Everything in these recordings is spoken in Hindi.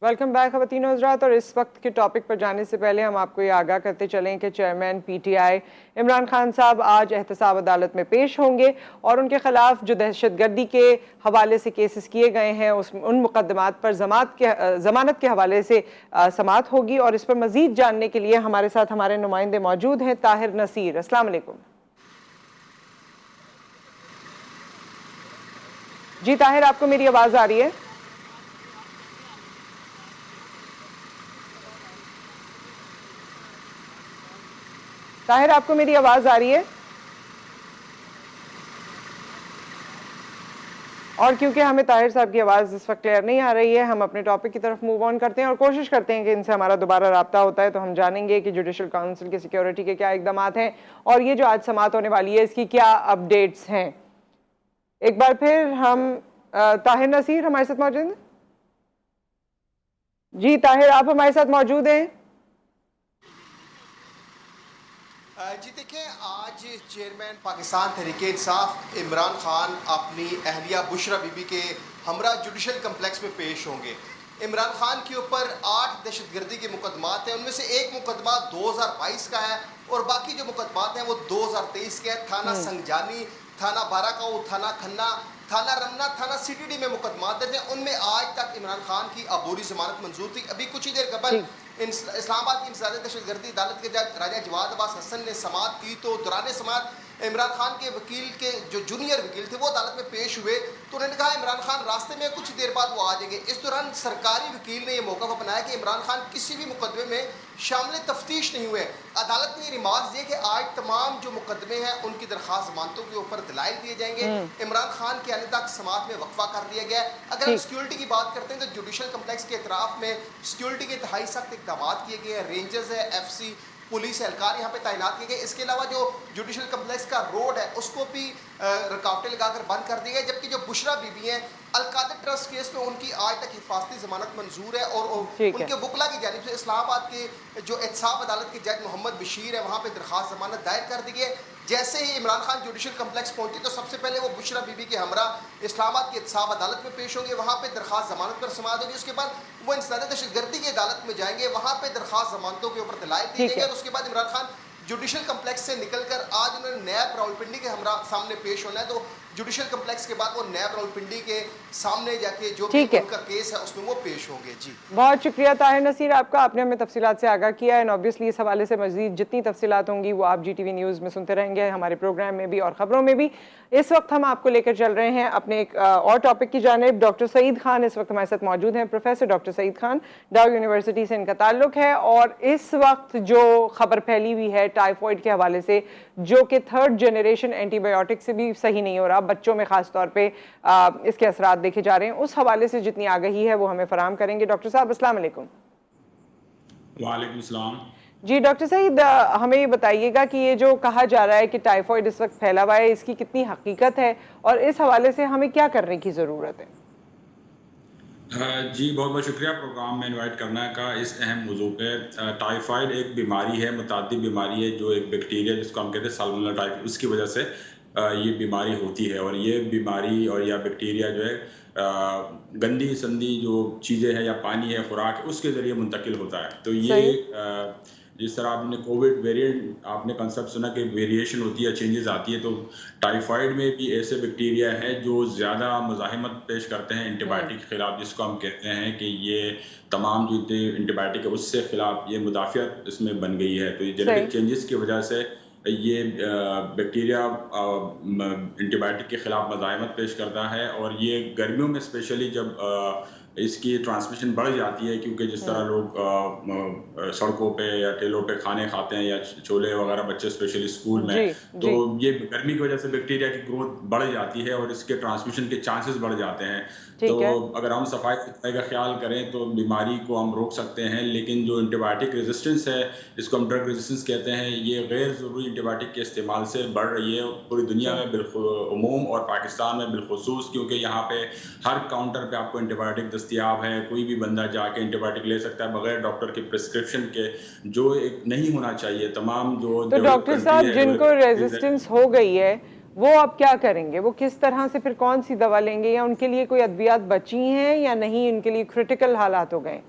वेलकम बैक ख़वातीन हज़रात। और इस वक्त के टॉपिक पर जाने से पहले हम आपको ये आगाह करते चलें कि चेयरमैन PTI इमरान खान साहब आज एहतसाब अदालत में पेश होंगे और उनके खिलाफ जो दहशतगर्दी के हवाले से केसेस किए गए हैं उन मुकदमात पर ज़मानत के हवाले से समाअत होगी। और इस पर मज़ीद जानने के लिए हमारे साथ हमारे नुमाइंदे मौजूद हैं। ताहिर नसीर, अस्सलाम वालेकुम। जी ताहिर, आपको मेरी आवाज़ आ रही है? ताहिर, आपको मेरी आवाज़ आ रही है? और क्योंकि हमें ताहिर साहब की आवाज़ इस वक्त क्लियर नहीं आ रही है, हम अपने टॉपिक की तरफ मूव ऑन करते हैं और कोशिश करते हैं कि इनसे हमारा दोबारा रब्ता होता है तो हम जानेंगे कि जुडिशल काउंसिल की सिक्योरिटी के क्या इकदाम हैं और ये जो आज समाअत होने वाली है इसकी क्या अपडेट्स हैं। एक बार फिर हम ताहिर नसीर हमारे साथ मौजूद हैं। जी ताहिर, आप हमारे साथ मौजूद हैं? जी देखिए, आज चेयरमैन पाकिस्तान तहरीक-ए-इंसाफ इमरान खान अपनी अहलिया बुशरा बीबी के हमरा जुडिशल कम्प्लेक्स में पेश होंगे। इमरान खान के ऊपर 8 दहशतगर्दी के मुकदमात हैं, उनमें से एक मुकदमा 2022 का है और बाकी जो मुकदमात हैं वो 2023 के हैं। थाना संगजानी, थाना बाराकाऊ, थाना खन्ना, थाना रमना, थाना CTD में मुकदमात दर्ज हैं। उनमें आज तक इमरान खान की अबूरी जमानत मंजूर थी। अभी कुछ ही देर कबल इस्लामाबाद की इंसदादी दहशतगर्दी अदालत के जज राजा जवाद अब्बास हसन ने समाअत की, तो दौरान समाअत इमरान खान के वकील के जो जूनियर वकील थे वो अदालत में पेश हुए, तो उन्होंने कहा इमरान खान रास्ते में कुछ देर बाद वो आ जाएंगे। इस दौरान सरकारी वकील ने यह मौका अपनाया कि इमरान खान किसी भी मुकदमे में शामिल तफ्तीश नहीं हुए। अदालत ने रिमार्क दिए कि आज तमाम जो मुकदमे हैं उनकी दरखास्त जमानतों के ऊपर दलाइल दिए जाएंगे। इमरान खान के आने तक समाअत में वक्फा कर दिया गया है। अगर हम सिक्योरिटी की बात करते हैं तो जुडिशल कम्प्लेक्स के अतराफ में सिक्योरिटी के इंतहाई सख्त इकदाम किए गए हैं। रेंजर्स है, FC पुलिस एहलकार यहाँ पे तैनात किए गए। इसके अलावा जो जुडिशल कम्प्लेक्स का रोड है उसको भी रुकावटें लगाकर बंद कर दी गई। जबकि जो बुशरा बीबी हैं अलकादर ट्रस्ट केस में उनकी आज तक हिफाजती जमानत मंजूर है और उनके वकला की जानिब से इस्लामाबाद के जो एहतसाब अदालत के जज मोहम्मद बशीर है वहाँ पे दरखास्त जमानत दायर कर दी गई। जैसे ही इमरान खान जुडिशल कम्प्लेक्स पहुंचे तो सबसे पहले वो बुशरा बीबी के हमरा इस्लामाबाद की एहतसाब अदालत में पेश होंगे, वहाँ पे दरखास्त जमानत पर समाअत होगी। उसके बाद वो इंसदादी दहशतगर्दी की अदालत में जाएंगे, वहाँ पे दरखास्त जमानतों के ऊपर दलाइल दी जाएंगे। और उसके बाद इमरान खान जुडिशल कम्प्लेक्स से निकलकर आज उन्होंने नैब रावलपिंडी के हमरा सामने पेश होना है। तो जुडिशल कम्प्लेक्स के बाद वो नैब रावलपिंडी के सामने जाके जो भी उनका केस है उसमें वो पेश होंगे। जी बहुत शुक्रिया ताहिर नसीर आपका, आपने हमें तफसीलात से आगाह किया है। ऑब्वियसली इस हवाले से मज़ीद जितनी तफसीलात होंगी वो आप GTV न्यूज़ में सुनते रहेंगे, हमारे प्रोग्राम में भी और ख़बरों में भी। इस वक्त हम आपको लेकर चल रहे हैं अपने एक और टॉपिक की जानिब। डॉक्टर सईद खान इस वक्त हमारे साथ मौजूद हैं। प्रोफेसर डॉक्टर सईद खान, डाउ यूनिवर्सिटी से इनका ताल्लुक है और इस वक्त जो खबर फैली हुई है टाइफॉइड के हवाले से, जो कि 3rd जनरेशन एंटीबायोटिक से भी सही नहीं हो रहा, बच्चों में खास तौर पे इसके असरात देखे जा रहे हैं, उस हवाले से जितनी आगाही है वो हमें फराहम करेंगे। डॉक्टर साहब अस्सलाम वालेकुम। वालेकुम सलाम। जी डॉक्टर सईद, हमें ये बताइएगा कि ये जो कहा जा रहा है कि टाइफॉइड इस वक्त फैला हुआ है, इसकी कितनी हकीकत है और इस हवाले से हमें क्या करने की ज़रूरत है? जी बहुत बहुत शुक्रिया प्रोग्राम में इनवाइट करने का इस अहम मौजू पे। टाइफाइड एक बीमारी है, मुतादिद बीमारी है, जो एक बैक्टीरिया जिसको हम कहते हैं साल्मोनेला टाइफी, उसकी वजह से ये बीमारी होती है। और ये बीमारी और या बैक्टीरिया जो है गंदी संदी जो चीज़ें हैं या पानी है, खुराक है, उसके ज़रिए मुंतकिल होता है। तो ये जिस तरह आपने कोविड वेरिएंट आपने कंसेप्ट सुना कि वेरिएशन होती है, चेंजेस आती है, तो टाइफाइड में भी ऐसे बैक्टीरिया है जो ज़्यादा मुज़ाहिमत पेश करते हैं एंटीबायोटिक के ख़िलाफ़, जिसको हम कहते हैं कि ये तमाम जो एंटीबायोटिक है उससे खिलाफ ये मुदाफ़ियत इसमें बन गई है। तो ये जेनेटिक चेंजेस की वजह से ये बैक्टीरिया एंटीबायोटिक के ख़िलाफ़ मुज़ाहिमत पेश करता है। और ये गर्मियों में स्पेशली जब इसकी ट्रांसमिशन बढ़ जाती है, क्योंकि जिस तरह लोग सड़कों पे या ठेलों पे खाने खाते हैं या छोले वगैरह बच्चे स्पेशली स्कूल में, तो ये गर्मी की वजह से बैक्टीरिया की ग्रोथ बढ़ जाती है और इसके ट्रांसमिशन के चांसेस बढ़ जाते हैं। तो अगर हम सफाई का ख्याल करें तो बीमारी को हम रोक सकते हैं। लेकिन जो एंटीबायोटिक रेजिस्टेंस है, जिसको हम ड्रग रेजिस्टेंस कहते हैं, ये गैर ज़रूरी एंटीबायोटिक के इस्तेमाल से बढ़ रही है पूरी दुनिया में बिलखुसूस और पाकिस्तान में बिलखुसूस, क्योंकि यहाँ पे हर काउंटर पे आपको एंटीबायोटिक दस्तयाब है। कोई भी बंदा जाके एंटीबायोटिक ले सकता है बगैर डॉक्टर के प्रिस्क्रिप्शन के, जो एक नहीं होना चाहिए। तमाम जो तो डॉक्टर साहब जिनको रेजिस्टेंस हो गई है वो अब क्या करेंगे? वो किस तरह से फिर कौन सी दवा लेंगे, या उनके लिए कोई अद्वियात बची हैं या नहीं, उनके लिए क्रिटिकल हालात हो गए?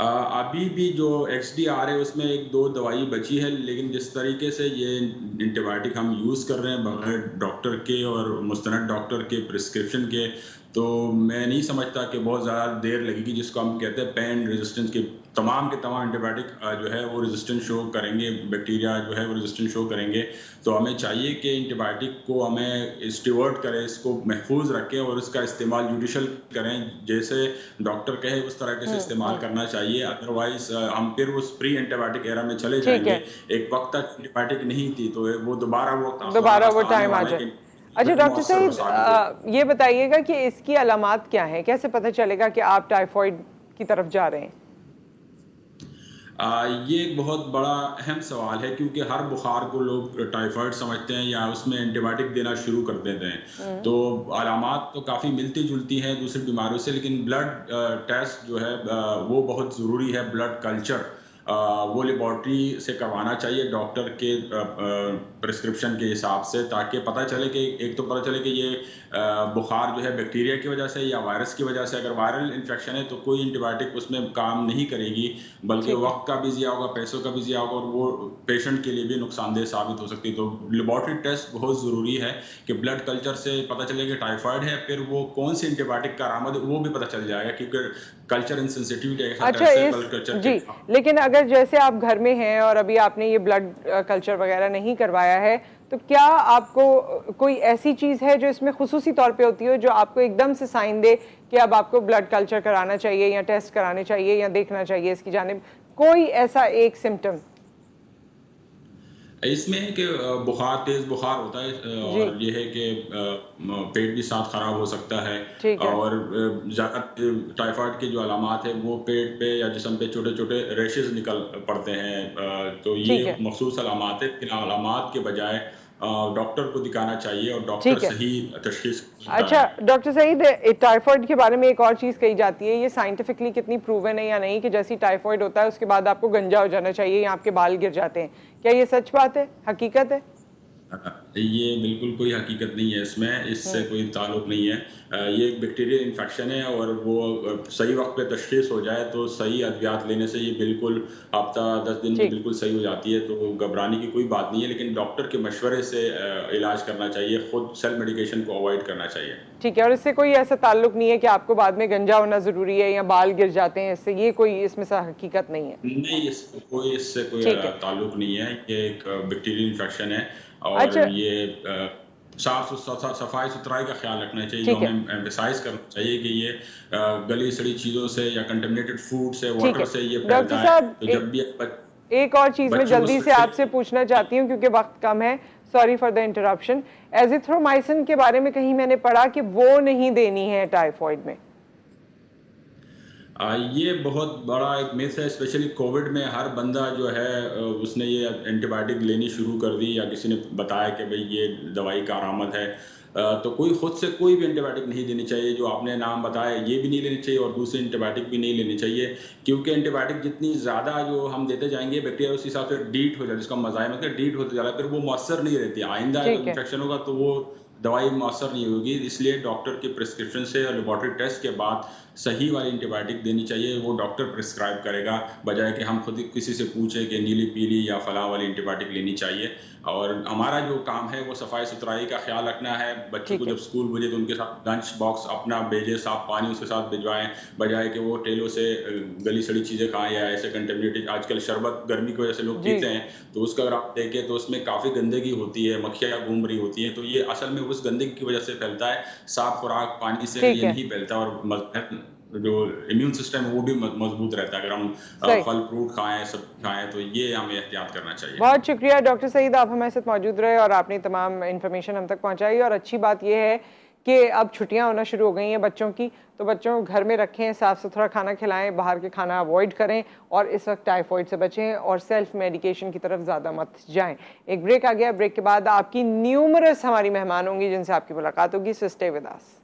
अभी भी जो XDR है उसमें एक दो दवाई बची है, लेकिन जिस तरीके से ये एंटीबायोटिक हम यूज़ कर रहे हैं बगैर डॉक्टर के और मुस्तनद डॉक्टर के प्रिस्क्रिप्शन के, तो मैं नहीं समझता कि बहुत ज़्यादा देर लगेगी, जिसको हम कहते हैं पेन रेजिस्टेंस के तमाम एंटीबायोटिक जो है वो रेजिस्टेंस शो करेंगे, बैक्टीरिया जो है वो रेजिस्टेंस शो करेंगे। तो हमें चाहिए कि एंटीबायोटिक को हमें स्टीवर्ड करें, इसको महफूज रखें और इसका इस्तेमाल जुडिशल करें, जैसे डॉक्टर कहे उस तरह से इस्तेमाल करना चाहिए। अदरवाइज हम फिर उस प्री एंटीबायोटिक एरा में चले ठीक जाएंगे। है, एक वक्त तक एंटीबायोटिक नहीं थी तो वो दोबारा वो दोबारा वो आने टाइम आ वाला है जाए। कि अच्छा गैर डॉक्टर मौसर वो साबित हो। सईद, ये बताइएगा कि इसकी अलामात क्या हैं, कैसे पता चलेगा कि आप टाइफॉइड की तरफ जा रहे हैं? ये एक बहुत बड़ा अहम सवाल है, क्योंकि हर बुखार को लोग टाइफाइड समझते हैं या उसमें एंटीबायोटिक देना शुरू कर देते हैं। तो अलामात तो काफ़ी मिलती जुलती हैं दूसरी बीमारियों से, लेकिन ब्लड टेस्ट जो है वो बहुत ज़रूरी है। ब्लड कल्चर वो लेबॉर्ट्री से करवाना चाहिए डॉक्टर के प्रिस्क्रिप्शन के हिसाब से, ताकि पता चले कि एक तो पता चले कि ये बुखार जो है बैक्टीरिया की वजह से या वायरस की वजह से। अगर वायरल इन्फेक्शन है तो कोई एंटीबायोटिक उसमें काम नहीं करेगी, बल्कि ठीक है। वक्त का भी ज़िया होगा, पैसों का भी ज़िया होगा, और वो पेशेंट के लिए भी नुकसानदेह साबित हो सकती है। तो लेबॉर्ट्री टेस्ट बहुत ज़रूरी है कि ब्लड कल्चर से पता चले कि टाइफाइड है, फिर वो कौन सी एंटीबायोटिक का आरामद है वो भी पता चल जाएगा, क्योंकि कल्चर इंसेंसिटिविटी ऐसा अच्छा टेस्ट है इस ब्लड कल्चर जी, के। लेकिन अगर जैसे आप घर में हैं और अभी आपने ये ब्लड कल्चर वगैरह नहीं करवाया है, तो क्या आपको कोई ऐसी चीज़ है जो इसमें खुसूसी तौर पे होती हो जो आपको एकदम से साइन दे कि अब आपको ब्लड कल्चर कराना चाहिए या टेस्ट कराने चाहिए या देखना चाहिए इसकी जानिब, कोई ऐसा एक सिम्टम? इसमें है कि बुखार, तेज बुखार होता है, जी, और ये है कि पेट भी साथ खराब हो सकता है। ठीक है, और ज़्यादा टाइफाइड के जो अलामात है वो पेट पे या जिस्म पे छोटे छोटे रैशेज निकल पड़ते हैं। तो ये ठीक है, मखसूस अलामात है। इन अलामात के बजाय डॉक्टर को दिखाना चाहिए और डॉक्टर ठीक है। सही तशखीस करता अच्छा है। डॉक्टर सईद, टाइफॉइड के बारे में एक और चीज़ कही जाती है, ये साइंटिफिकली कितनी प्रूवन है या नहीं, कि जैसी टाइफॉइड होता है उसके बाद आपको गंजा हो जाना चाहिए या आपके बाल गिर जाते हैं, क्या ये सच बात है, हकीकत है? ये बिल्कुल कोई हकीकत नहीं है, इसमें इससे कोई ताल्लुक नहीं है। ये एक बैक्टीरियल इन्फेक्शन है, और वो सही वक्त पे तशखीस हो जाए तो सही अद्वियात लेने से ये बिल्कुल हफ्ता 10 दिन में ठीक, बिल्कुल सही हो जाती है। तो घबराने की कोई बात नहीं है, लेकिन डॉक्टर के मशवरे से इलाज करना चाहिए, खुद सेल्फ मेडिकेशन को अवॉइड करना चाहिए। ठीक है, और इससे कोई ऐसा ताल्लुक नहीं है कि आपको बाद में गंजा होना ज़रूरी है या बाल गिर जाते हैं इससे, ये कोई इसमें से हकीकत नहीं है? नहीं, इससे कोई ठीक है। ताल्लुक नहीं है। ये एक बैक्टीरियल इन्फेक्शन है, और अच्छा, ये सफाई सुथराई का ख्याल रखना चाहिए। जो ठीक है, हमें एम्फेसाइज करना चाहिए कि ये गली सड़ी चीज़ों से या कंटेमिनेटेड फूड से, ठीक वाटर है। से ये डॉक्टर फैलता है। साहब, तो जब भी एक और चीज़ मैं बच्चों को जल्दी से आपसे पूछना चाहती हूँ क्योंकि वक्त कम है, sorry for the interruption. Azithromycin के बारे में कहीं मैंने पढ़ा कि वो नहीं देनी है टाइफॉइड में। ये बहुत बड़ा एक मिथ है, स्पेशली कोविड में हर बंदा जो है उसने ये एंटीबायोटिक लेनी शुरू कर दी, या किसी ने बताया कि भाई ये दवाई का आरामद है। तो कोई खुद से कोई भी एंटीबायोटिक नहीं देनी चाहिए। जो आपने नाम बताया ये भी नहीं लेनी चाहिए, और दूसरी एंटीबायोटिक भी नहीं लेनी चाहिए, क्योंकि एंटीबायोटिक जितनी ज़्यादा जो हम देते जाएंगे बैक्टीरिया उस हिसाब से डीट हो जाए, जिसका मज़ाइम है डीट होते जा रहा है, फिर वो मौसर नहीं रहती। आइंदा जब ठीक है, इन्फेक्शन होगा तो वो दवाई मौसर नहीं होगी। इसलिए डॉक्टर के प्रिस्क्रिप्शन से और लेबॉर्ट्री टेस्ट के बाद सही वाली एंटीबायोटिक देनी चाहिए, वो डॉक्टर प्रिस्क्राइब करेगा, बजाय कि हम खुद ही किसी से पूछें कि नीली पीली या फलां वाली एंटीबायोटिक लेनी चाहिए। और हमारा जो काम है वो सफाई सुथराई का ख्याल रखना है। बच्चों को ठीक है, जब स्कूल भेजे तो उनके साथ लंच बॉक्स अपना भेजे, साफ पानी उसके साथ भिजवाएं, बजाय कि वो ठेलों से गली सड़ी चीज़ें खाएं या ऐसे कंटेमिनेटेड। आजकल शरबत गर्मी की वजह से लोग जी, पीते हैं, तो उसका अगर आप देखें तो उसमें काफ़ी गंदगी होती है, मक्खियाँ घूम रही होती हैं। तो ये असल में उस गंदगी की वजह से फैलता है, साफ खुराक पानी से ठीक ये है, नहीं फैलता। और जो इम्यून सिस्टम है वो भी मजबूत रहता है। अगर हम सही। फल फ्रूट खाएं, सब खाएं, तो ये हमें एहतियात करना चाहिए। बहुत शुक्रिया डॉक्टर सईद, आप हमारे साथ मौजूद रहे और आपने तमाम इन्फॉर्मेशन हम तक पहुंचाई। और अच्छी बात यह है कि अब छुट्टियां होना शुरू हो गई हैं बच्चों की, तो बच्चों को घर में रखें, साफ़ सुथरा खाना खिलाएं, बाहर के खाना अवॉइड करें, और इस वक्त टाइफॉइड से बचें और सेल्फ मेडिकेशन की तरफ ज़्यादा मत जाएं। एक ब्रेक आ गया, ब्रेक के बाद आपकी न्यूमरस हमारी मेहमान होंगी जिनसे आपकी मुलाकात होगी, सो स्टे विद अस।